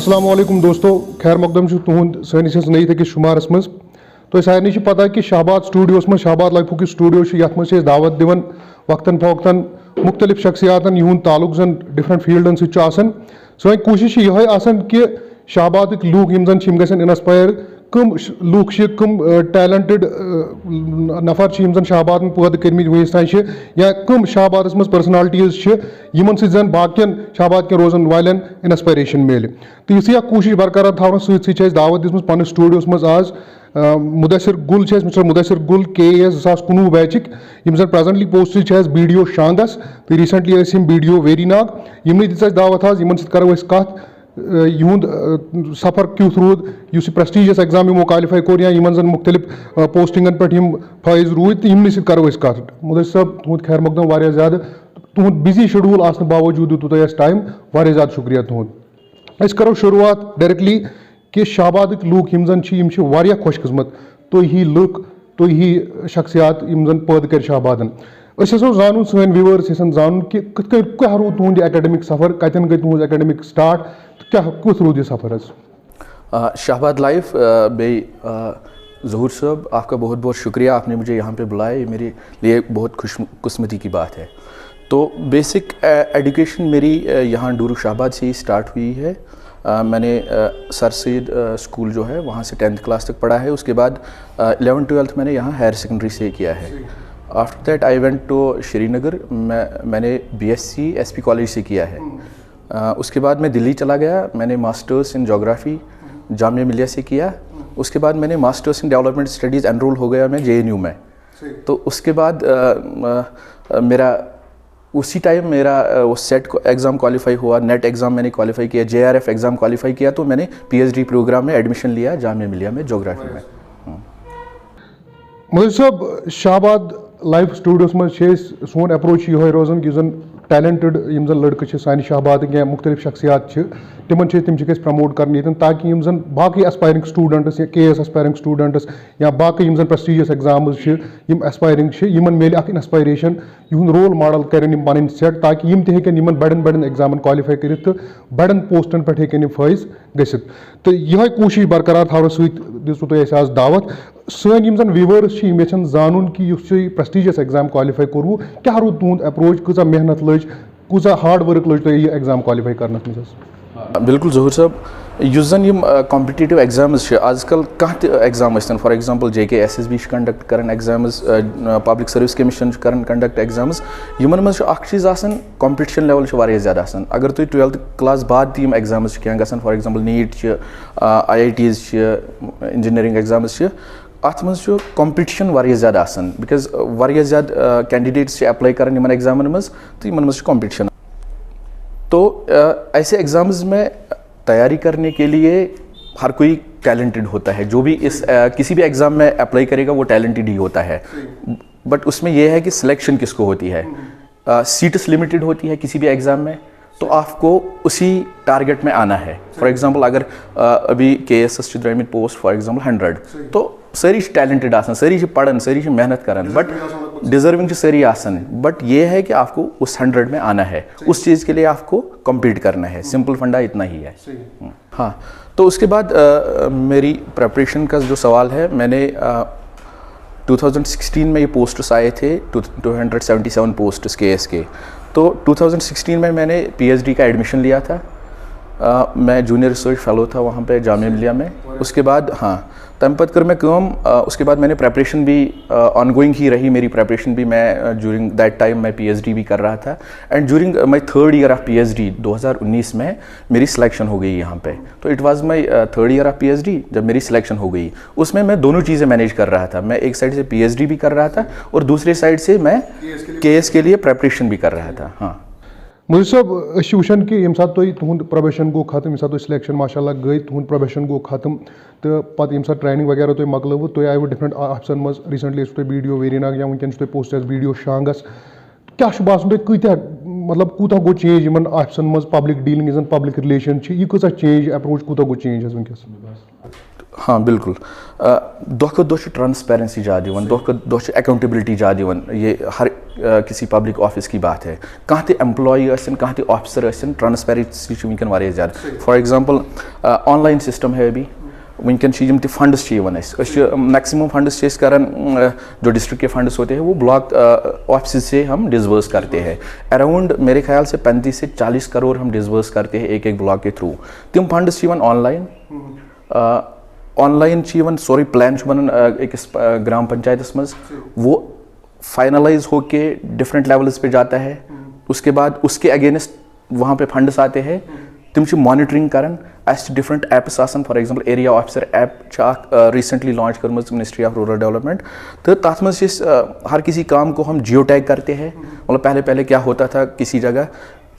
अस्सलाम वालेकुम दोस्तों, खैर मकदम तुहद सैनिस नई अकिस शुमारस मज। तो सारे पता कि शहबाद स्टूडियोस मज शहबाद लाइफ स्टूडियो ये मज दावत दिवन वक्तन फवक्तन मुख्तलिफ शख्सियातन युंद ताल्लुक जन डिफरेंट फील्डन सो कोशिश ये कि शहबाद लूक यम गन इंस्पायर कम लूक कम टैलेंटेड नफर जन शहबाद पैदा कर्मित वैस तान या कम शहबाद मज पर्सनालिटीज यमन सन बाकियन शहबाद के रोजन वालन इंस्पायरेशन मिले। तो ये कोशिश बरकरार थवन सत दावत दिस पन स्टूडियोस मज आज मुदसर गुल मिस्टर मुदसर गुल KAS 2019 बैचिक जन प्रेजेंटली पोस्ट BDO शांगस। तो recently BDO very Nag Yemen this दावत आज यमन करो कत युंद सफ़र क्यूथ रूद इस प्रेस्टिजियस एग्जाम यमो क्वालिफाई कोर या यमन जन मुख्तलिफ पोस्टिंगन पे फाइज रूद तो यमन करो कत। मुदसर साहब तुहद खैर मकदम वारिया ज़्यादा तुहद बिजी शेड्यूल आसने बावजूद दितु तुह टाइम वारिया ज़्यादा शुक्रिया तुहद। अस करो शुरुआत डायरेक्टली कि शहबाद लूक यम जन वारिया खुशकिस्मत तो ही लुक तो ही शख्सियात यम जन पैदा कर शहबादन। जानून सन व्यूअर्स जानून कि क्या रू तुहद एकेडमिक सफ़र कतन गई तुहद एकेडमिक स्टार्ट क्या कुछ रूद सफ़र शहबाद लाइफ बे ज़हूर साहब आपका बहुत बहुत शुक्रिया, आपने मुझे यहाँ पे बुलाया, ये मेरे लिए बहुत खुशकिस्मती की बात है। तो बेसिक एजुकेशन मेरी यहाँ डूरू शहबाद से ही स्टार्ट हुई है। मैंने सर सैयद स्कूल जो है वहाँ से 10th क्लास तक पढ़ा है। उसके बाद 11th 12th मैंने यहाँ हायर सेकेंडरी से किया है। After that I went to Srinagar, मैंने BSc SP कॉलेज से किया है। उसके बाद मैं दिल्ली चला गया, मैंने masters in geography Jamia Millia से किया। उसके बाद मैंने masters in development studies enrol हो गया मैं JNU में। तो उसके बाद मेरा उसी टाइम मेरा वो सेट एग्ज़ाम क्वालिफाई हुआ, नेट एग्ज़ाम मैंने क्वालिफाई किया, JRF एग्ज़ाम क्वालिफाई किया, तो मैंने PhD प्रोग्राम में एडमिशन लिया जामिया मिलिया में जोग्राफ़ी में। मुझे सब शहबाद लाइफ स्टूडियोस मज सोन अप्रोच ये रोजान कि जन टैलेंटेड यम जन लड़के सानि शहबाद या मुख्तलिफ शख्सियात तिमन तिम प्रमोट कर ताकि यम जन बाकी एस्पायरिंग स्टूडेंट्स या KAS एस्पायरिंग स्टूडेंट्स या बाकी यम जन प्रेस्टिजियस एग्जाम्स यम एस्पायरिंग यमन मिले अख इंस्पायरेशन युंद रोल मॉडल करें पन सेट ताकि यम हेकन यमन बड़न बड़न एग्जामन क्वालिफाई कर तो बड़न पोस्टन पे हेकन फाइज गसित। तो यह कोशिश बरकरार थवन सतु आज दावत सन यम जन व्यूअर्स यचन जानून कि प्रेस्टिजियस एग्जाम क्वालिफाई कोरवु क्या रू तुहद अप्रोच कूचा मेहनत लज कूचा हार्ड वर्क लज तुह एग्जाम क्वालिफाई करनस मज। बिल्कुल ज़हूर साहब, युस जन यम कॉम्पिटिटिव एग्जाम्स आजकल कह exam for example JK SSB conduct करन एग्जाम्स, पब्लिक सर्विस कमीशन करन कंडक्ट एग्जाम्स, यमन मज चीज़ कॉम्पिटिशन लेवल वारिया ज़्यादा आसान। अगर तुम 12th क्लास बाद तम एग्जाम्स क्या गसान for example NEET IITs engineering exams अत मज कॉम्पिटिशन वारिया ज़्यादा आसान बिकॉज वारिया ज़्यादा कैंडिडेट्स अप्लाई करन यमन एग्जामन मज तो यमन मज कॉम्पिटिशन। तो ऐसे एग्ज़ाम्स में तैयारी करने के लिए हर कोई टैलेंटेड होता है, जो भी इस किसी भी एग्ज़ाम में अप्लाई करेगा वो टैलेंटेड ही होता है। बट उसमें यह है कि सिलेक्शन किसको होती है, सीट्स लिमिटेड होती है किसी भी एग्ज़ाम में, तो आपको उसी टारगेट में आना है। फॉर एग्जांपल अगर अभी KAS द्रामित पोस्ट फॉर एग्जांपल 100 तो सारी टैलेंटेड आसान, सारी पढ़न, सारी मेहनत करन, बट डिजर्विंग सारी आसान। बट ये है कि आपको उस 100 में आना है, उस चीज़ के लिए आपको कम्पीट करना है। सिंपल फंडा इतना ही है। हाँ, तो उसके बाद मेरी प्रेपरेशन का जो सवाल है, मैंने 2016 में ये पोस्ट्स आए थे 277 पोस्ट्स KAS के। तो 2016 में मैंने PhD का एडमिशन लिया था। मैं जूनियर रिसर्च फेलो था वहाँ पे जामिया मिलिया में। उसके बाद हाँ तम पत कर मैं कम उसके बाद मैंने प्रेपरेशन भी ऑनगोइंग ही रही मेरी प्रेपरेशन भी। मैं ड्यूरिंग दैट टाइम मैं PhD भी कर रहा था and during my 3rd year of PhD 2019 में मेरी सिलेक्शन हो गई यहाँ पे। तो it was my 3rd year of PhD जब मेरी सिलेक्शन हो गई, उसमें मैं दोनों चीज़ें मैनेज कर रहा था। मैं एक साइड से PhD भी कर रहा था और दूसरी साइड से मैं KAS के लिए प्रेपरेशन भी कर रहा था। हाँ मुझे सब वुचान कि ये तुहद प्रोबेशन गो खत्म, ये सिलेक्शन माशाल्लाह गई, तुहद प्रोबेशन गो खत्म, तो पत ये ट्रेनिंग वगैरह तुम मकलव, तुम आयु डिफरेंट ऑफिसन मज। रिसेंटली BDO वेरी नाग या वनकन पोस्ट BDO शांगस। क्या बासन तुम कत्या मतलब कूता गो चेंज इन ऑफिसन मज, पब्लिक डीलिंग पब्लिक रिलेशन यह कूचा चेंज अप्रोच कूता गो चेंज वनकस? हाँ बिल्कुल दो ट्रांसपेरेंसी ज़्यादा दो अकाउंटेबिलिटी ज़्यादा ये हर किसी पब्लिक ऑफिस की बात है कहाँ ते एम्प्लॉई कहाँ ते ऑफिसर ट्रांसपेरेंसी वनकन वारिया ज़्यादा फॉर एग्जांपल ऑनलाइन सिस्टम है अभी वनकन यम ते फंड्स मैक्सिमम फंड्स करान जो डिस्ट्रिक्ट के फंड्स होते हैं वो ब्लॉक ऑफिस से हम डिसबर्स करते हैं अराउंड मेरे ख्याल से 35 से 40 करोड़ हम डिसबर्स करते हैं एक ब्लॉक के थ्रू तम फंड्स ऑनलाइन ऑनलाइन सोरे प्लान बनान अकिस ग्राम पंचायत मज वो फाइनलाइज होके डिफरेंट लेवल्स पे जाता है उसके बाद उसके अगेंस्ट वहाँ पे फंड्स आते हैं तम मॉनिटरिंग करान different apps for example area officer app recently launch कर मिनिस्ट्री ऑफ रूरल डेवलपमेंट तो तथ मज हर किसी काम को हम जियो टैग करते हैं मतलब पहले क्या होता था किसी जगह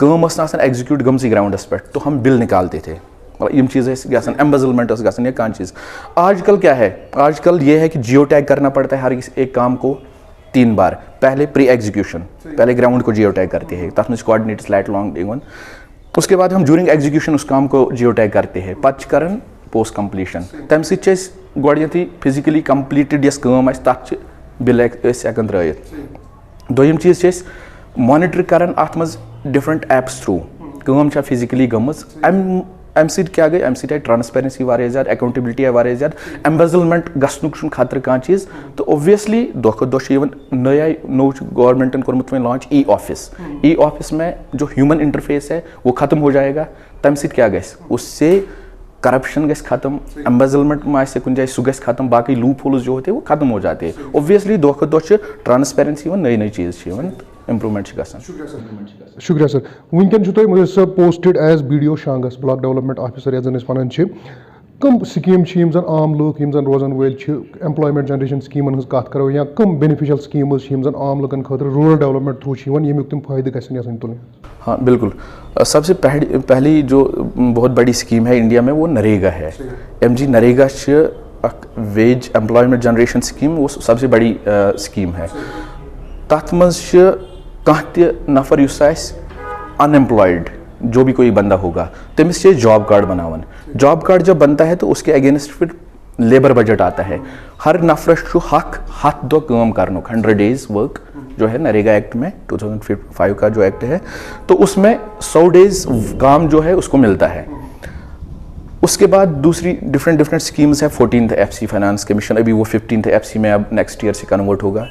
काम एग्जीक्यूट गमसी ग्राउंडस पे तो हम बिल निकालते थे मतलब यम चीज़ एम्बेजलमेंट या कौन चीज़ आजकल क्या है आजकल ये है कि जियो टैग करना पड़ता है हर एक काम को 3 बार पहले प्री एग्जीक्यूशन पहले ग्राउंड को जियो टैग करते हैं तथ कोऑर्डिनेट स्लैट लॉन्ग इवन उसके बाद हम ड्यूरिंग एग्जीक्यूशन उस काम को जियो टैग करते हैं पच कर पोस्ट कंप्लीशन तम सत गोडनथी फिजिकली कंप्लीटेड यस काम तथ बिल हेकान त्रित दोयम चीज़ मॉनिटर करान अत मज डिफरेंट एप्स थ्रू काम फिजिकली गमज अम क्या गई अम ट्रांसपेरेंसी वारिया ज़्यादा अकाउंटेबिलिटी वारिया ज़्यादा एम्बेजलमेंट गसनुक खतरे कह चीज़ तो ओब्वियसली नई नो गवर्नमेंटन कोर्मुत वह लॉन्च ई ऑफिस में जो ह्यूमन इंटरफेस है वो ख़त्म हो जाएगा तम क्या गस उससे करप्शन गस खत्म एम्बेजलमेंट में कुछ जाए सह गस खत्म बाकी लूप होल्स जो होते हैं वो खत्म हो जाते हैं ओब्वियसली दो ट्रांसपेरेंसी नई चीज़ इम्प्रूवमेंट शुक्रिया सर वनकन तुम पोस्टेड एज BDO शांगस ब्लॉक डेवलपमेंट ऑफिसर यस वन कम स्कीम जन आम लूक जन रोजान वल एम्प्लॉयमेंट जनरेशन स्कीमन हज कत करो या कम बेनिफिशियल स्कीम्स जन आम लुकन खतर रूरल डेवलपमेंट थ्रू यमुक तुम फायदे गसन तुल हाँ बिल्कुल सबसे पहली जो बहुत बड़ी स्कीम है इंडिया में वो नरेगा है MG NREGA veg employment generation scheme वो सबसे बड़ी स्कीम है तथ मज नफर अनएम्प्लॉयड जो भी कोई बंदा होगा तमिस जॉब कार्ड बनावन जॉब कार्ड जब बनता है तो उसके अगेंस्ट फिर लेबर बजट आता है हर नफरस हक 7 काम करन 100 डेज वर्क जो है नरेगा एक्ट में 2005 का जो एक्ट है तो उसमें 100 डेज काम जो है उसको मिलता है उसके बाद दूसरी डिफरेंट स्कीम्स है 14th FC फाइनेंस कमीशन अभी वो 15th FC में अब नेक्स्ट ईयर से कन्वर्ट होगा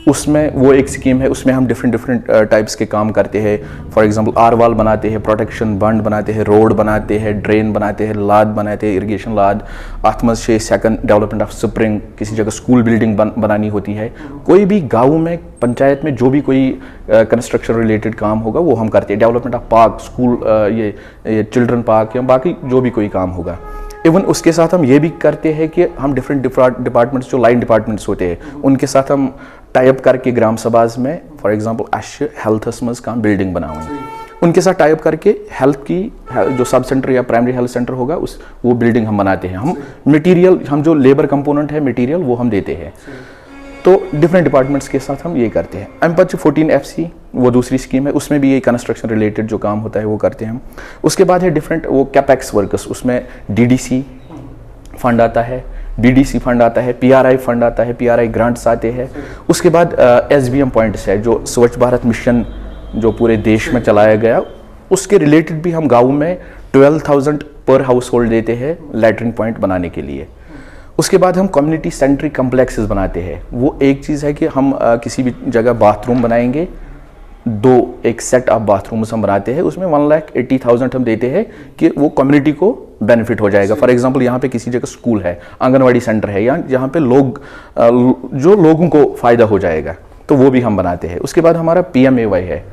उसमें वो एक स्कीम है उसमें हम डिफरेंट टाइप्स के काम करते हैं फॉर एग्जांपल आरवाल बनाते हैं प्रोटेक्शन बंड बनाते हैं रोड बनाते हैं ड्रेन बनाते हैं लाद बनाते हैं इरिगेशन लाद अत मज सेकंड डेवलपमेंट ऑफ स्प्रिंग किसी जगह स्कूल बिल्डिंग बनानी होती है कोई भी गाँव में पंचायत में जो भी कोई कंस्ट्रक्शन रिलेटेड काम होगा वो हम करते हैं डेवलपमेंट ऑफ पार्क स्कूल ये चिल्ड्रन पार्क या बाकी जो भी कोई काम होगा इवन उसके साथ हम ये भी करते हैं कि हम डिफरेंट डिपार्टमेंट्स जो लाइन डिपार्टमेंट्स होते हैं उनके साथ हम टाइप करके ग्राम सभाज में फॉर एग्जांपल हेल्थस मज कम बिल्डिंग बनाएंगे उनके साथ टाइप करके हेल्थ की जो सब सेंटर या प्राइमरी हेल्थ सेंटर होगा वो बिल्डिंग हम बनाते हैं हम मटेरियल हम जो लेबर कंपोनेंट है मटेरियल वो हम देते हैं तो डिफरेंट डिपार्टमेंट्स के साथ हम ये करते हैं एम 14 FC वो दूसरी स्कीम है उसमें भी ये कंस्ट्रक्शन रिलेटेड जो काम होता है वो करते हैं हम उसके बाद है डिफरेंट वो कैपेक्स वर्कर्स उसमें DDC फंड आता है BDC फंड आता है PRI फंड आता है PRI ग्रांट्स आते हैं उसके बाद SBM पॉइंट्स है जो स्वच्छ भारत मिशन जो पूरे देश में चलाया गया उसके रिलेटेड भी हम गाँव में 12,000 पर हाउस होल्ड देते हैं लैट्रिन पॉइंट बनाने के लिए उसके बाद हम कम्युनिटी सेंट्रिक कम्प्लेक्सेस बनाते हैं वो एक चीज़ है कि हम किसी भी जगह बाथरूम बनाएंगे एक सेट ऑफ बाथरूम्स हम बनाते हैं उसमें 1,80,000 हम देते हैं कि वो कम्युनिटी को बेनिफिट हो जाएगा फॉर एग्जांपल यहाँ पे किसी जगह स्कूल है आंगनवाड़ी सेंटर है या जहाँ पे जो लोगों को फ़ायदा हो जाएगा तो वो भी हम बनाते हैं उसके बाद हमारा PMAY है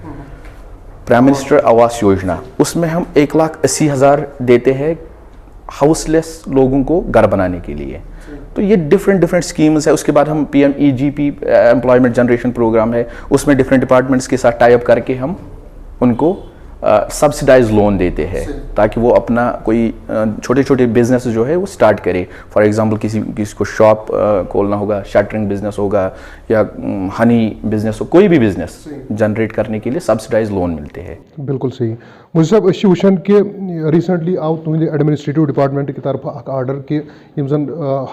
प्राइम मिनिस्टर आवास योजना उसमें हम 1,80,000 देते हैं हाउसलेस लोगों को घर बनाने के लिए तो ये डिफरेंट स्कीम्स है उसके बाद हम PMEGP एम्प्लॉयमेंट जनरेशन प्रोग्राम है उसमें डिफरेंट डिपार्टमेंट्स के साथ टाई अप करके हम उनको सब्सिडाइज लोन देते हैं ताकि वो अपना कोई छोटे छोटे बिजनेस जो है वो स्टार्ट करे फॉर एग्जांपल किसी को शॉप खोलना होगा शटरिंग बिजनेस होगा या हनी बिजनेस हो कोई भी बिजनेस जनरेट करने के लिए सब्सिडाइज लोन मिलते हैं बिल्कुल सही مجھے صاحب أسۍ چھِ وٕچھان کہ ریٖسنٛٹلی آو تُہنٛدِ ایڈمنسٹریٹِو ڈپاٹمنٹ کہِ طرفہٕ اکھ آرڈر کہ یِم زن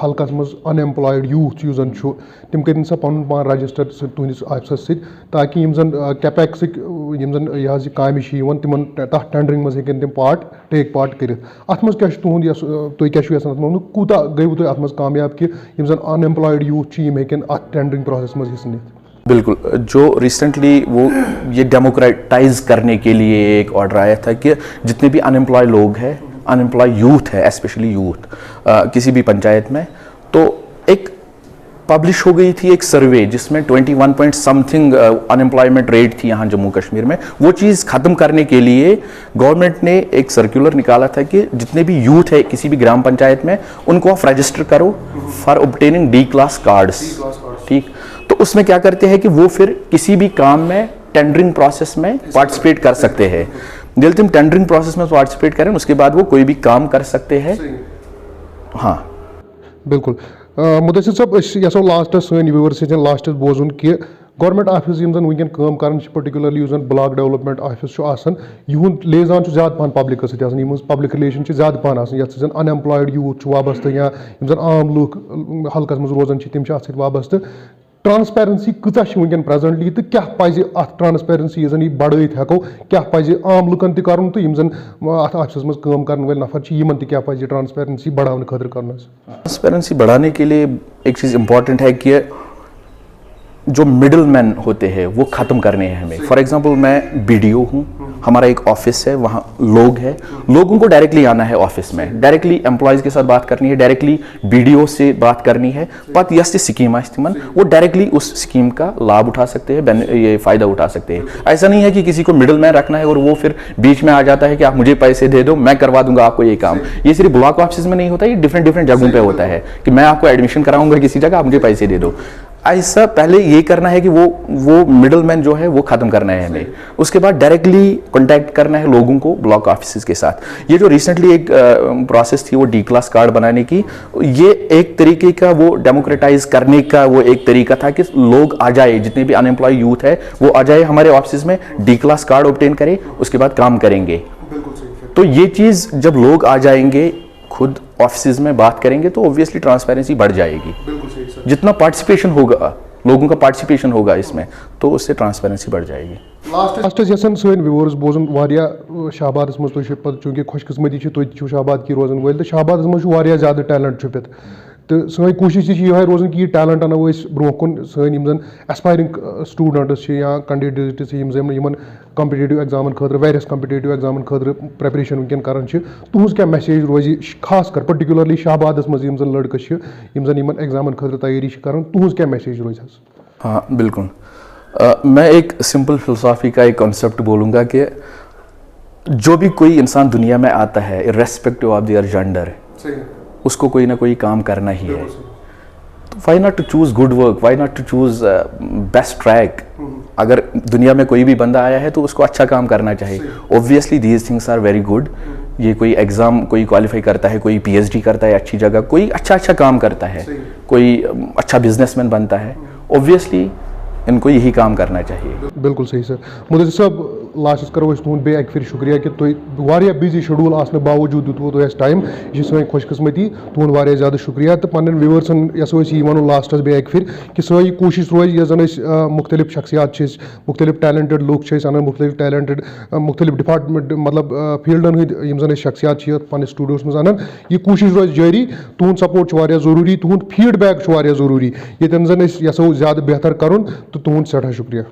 حلقس منٛز ان ایمپلایڈ یوٗتھ یُس زن چھُ تِم کٔرِنۍ سا پنُن پان رجسٹر تُہنٛدِس آفسس سۭتۍ تاکہِ یِم زن کیپیکسٕکۍ یِم زن یہِ حظ یہِ کامہِ چھِ یِوان تِمن تتھ ٹینڈرنگ منٛز ہیٚکن تِم ٹیک پارٹ کٔرِتھ. اتھ منٛز کیاہ چھُ تُہُنٛد تُہۍ کیاہ چھِو یژھان اتھ منٛز کوٗتاہ گٔیوٕ تُہۍ اتھ منٛز کامیاب کہ یِم زن ان ایمپلایڈ یوٗتھ چھِ یِم ہیٚکن اتھ ٹینڈرنگ پروسیس منٛز حصہٕ نِتھ؟ بالکل, جو ریسنٹلی وہ یہ ڈیموکریٹائز کرنے کے لیے ایک آرڈر آیا تھا کہ جتنے بھی ان امپلائی لوگ ہیں, ان امپلائی یوتھ ہے, اسپیشلی یوتھ کسی بھی پنچایت میں, تو ایک پبلش ہو گئی تھی ایک سروے جس میں 21 point some thing in employment rate تھی یہاں جموں کشمیر میں. وہ چیز ختم کرنے کے لیے گورنمنٹ نے ایک سرکولر نکالا تھا کہ جتنے بھی یوتھ ہے کسی بھی گرام پنچایت میں ان کو آپ رجسٹر کرو for obtaining D class cards. ٹھیک, تو اس میں کیا کرتے ہیں کہ وہ پھر کسی بھی کام میں ٹینڈرنگ پروسیس میں پارٹیسپیٹ کر سکتے ہیں. جب تم ٹینڈرنگ پروسیس میں پارٹیسپیٹ کریں اس کے بعد وہ کوئی بھی کام کر سکتے ہیں. ہاں بالکل. مدثر صٲب أسۍ یژھو لاسٹس سٲنۍ ویورز ہیٚکن لاسٹس بوزُن کہ گورمنٹ آفس یِم زن وٕنکیٚن کٲم کران چھِ پٔٹِکیوٗلرلی یُس زن بلاک ڈیولپمنٹ آفس چھُ آسان یِہُنٛد لیزان چھُ زیادٕ پہن پبلکس سۭتۍ آسان, یِہٕنٛز پبلک رِلیشن چھِ زیادٕ پہن آسان یتھ سۭتۍ زن ان ایمپلایڈ یوٗتھ چھُ وابستہٕ یا یِم زن عام لُکھ حلقس منٛز روزان چھِ تِم چھِ اتھ سۭتۍ وابستہٕ. ٹرانسپیرنسی کۭژاہ چھِ وٕنکیٚن پریزنٹلی تہٕ کیاہ پزِ اتھ ٹرانسپیرنسی یُس زن یہِ بڑٲیِتھ ہٮ۪کو کیاہ پزِ عام لُکن تہِ کرُن تہٕ یِم زن اتھ آفسس منٛز کٲم کرن وٲلۍ نفر چھِ یِمن تہِ کیاہ پزِ ٹرانسپیرنسی بڑاونہٕ خٲطرٕ کرُن حظ؟ ٹرانسپیرنسی بڑھانے کے لیے ایک چیز امپورٹنٹ ہے کہ جو مڈل مین ہوتے ہیں وہ ختم کرنے ہیں ہمیں. فار ایگزامپل میں BDO ہوں, ہمارا ایک آفس ہے, وہاں لوگ ہیں, لوگوں کو ڈائریکٹلی آنا ہے آفس میں, ڈائریکٹلی امپلائیز کے ساتھ بات کرنی ہے, ڈائریکٹلی BDO سے بات کرنی ہے. پتہ یس تہِ سکیم آسہِ تِمن وہ ڈائریکٹلی اس سکیم کا لابھ اٹھا سکتے ہیں, یہ فائدہ اٹھا سکتے ہیں. ایسا نہیں ہے کہ کسی کو مڈل مین رکھنا ہے اور وہ پھر بیچ میں آ جاتا ہے کہ آپ مجھے پیسے دے دو میں کروا دوں گا آپ کو یہ کام. یہ صرف بلاک آفسز میں نہیں ہوتا, یہ ڈفرینٹ جگہوں پہ ہوتا ہے کہ میں آپ کو ایڈمیشن کراؤں گا کسی جگہ, آپ مجھے پیسے دے دو. ایسا پہلے یہ کرنا ہے کہ وہ مڈل مین جو ہے وہ ختم کرنا ہے ہمیں. اس کے بعد ڈائریکٹلی کانٹیکٹ کرنا ہے لوگوں کو بلاک آفسز کے ساتھ. یہ جو ریسنٹلی ایک پروسیس تھی وہ ڈی کلاس کارڈ بنانے کی, یہ ایک طریقے کا وہ ڈیموکریٹائز کرنے کا وہ ایک طریقہ تھا کہ لوگ آ جائے, جتنے بھی ان امپلائی یوتھ ہے وہ آ جائے ہمارے آفسز میں, ڈی کلاس کارڈ اوبٹین کرے, اس کے بعد کام کریں گے. تو یہ چیز جب لوگ آ جائیں گے خود آفسز میں بات کریں گے تو اوبویسلی ٹرانسپیرنسی بڑھ جائے گی. جتنا پارٹیسپیشن ہوگا, لوگوں کا پارٹیسپیشن ہوگا اس میں, تو اس سے ٹرانسپیرنسی بڑھ جائے گی. لاسٹس یژھان سٲنۍ ویورز بوزُن واریاہ شاہبادس منٛز تُہۍ چھِو پتہٕ چوٗنٛکہِ خۄش قٕسمتی چھِ تُہۍ چھِو شاہباد کی روزن وٲلۍ تہٕ شاہبادس منٛز چھُ واریاہ زیادٕ ٹیلنٹ چھُپِتھ تہٕ سٲنۍ کوٗشش تہِ چھِ یِہے روزان کہ یہِ ٹیلنٹ انو أسۍ برونٛہہ کُن. سٲنۍ یِم زن ایسپایرنگ سٹوٗڈنٹٕس چھِ یا کنڈیڈیٹٕس چھِ یِم زن یِمن کمپٹیٹیو ایگزامن خٲطرٕ ویریس کمپٹیٹیو ایگزامن خٲطرٕ پریپریشن وٕنکیٚن کران چھِ, تُہنٛز کیاہ میسیج روزِ خاص کر پٔٹِکیوٗلرلی شاہبادس منٛز یِم زن لڑکہٕ چھِ یِم زن یِمن ایگزامن خٲطرٕ تیٲری چھِ کران, تُہنٛز کیاہ میسیج روزِ حظ؟ ہاں بالکل, میں ایک سمپل فلسافی کا ایک کانسیپٹ بولوں گا کہ جو بھی کوئی انسان دنیا میں آتا ہے ارریسپیکٹو آف دیئر جینڈر, اس کو کوئی نہ کوئی کام کرنا ہی ہے. تو why not to choose good work, why not to choose best track. اگر دنیا میں کوئی بھی بندہ آیا ہے تو اس کو اچھا کام کرنا چاہیے. Obviously these things are very good. یہ کوئی ایگزام کوئی کوالیفائی کرتا ہے, کوئی PhD کرتا ہے اچھی جگہ, کوئی اچھا کام کرتا ہے, کوئی اچھا بزنس مین بنتا ہے, اوبویسلی ان کو یہی کام کرنا چاہیے. بالکل صحیح سر. مدثر صٲب لاسٹس کرو أسۍ تُہُنٛد بیٚیہِ اَکہِ پھِرِ شُکریہ کہِ تُہۍ واریاہ بِزی شیڈوٗل آسنہٕ باوجوٗد دیُتوٕ تۄہہِ اَسہِ ٹایم, یہِ چھِ سٲنۍ خۄش قٕسمتی. تُہُنٛد واریاہ زیادٕ شُکریہ تہٕ پنٕنٮ۪ن وِیوٲرسن یژھو أسۍ یی وَنُن لاسٹس بیٚیہِ اَکہِ پھِرِ کہِ سٲنۍ یہِ کوٗشش روزِ یۄس زن أسۍ مُختٔلِف شخصیات چھِ أسۍ, مُختٔلِف ٹیلنٹڈ لُکھ چھِ أسۍ اَنان, مُختٔلِف ٹیلنٹڈ مُختٔلِف ڈپارٹمنٹ مطلب فیٖلڈن ہٕنٛدۍ یِم زن أسۍ شخصیات چھِ یتھ پنٕنِس سٹوڈیوس منٛز اَنان, یہِ کوٗشش روزِ جٲری. تُہُنٛد سپورٹ چھُ واریاہ ضروٗری, تُہُنٛد فیٖڈبیک چھُ واریاہ ضروٗری, ییٚتٮ۪ن زن أسۍ یژھو زیادٕ بہتر کرُن, تہٕ تُہُنٛد سٮ۪ٹھاہ شُکریہ.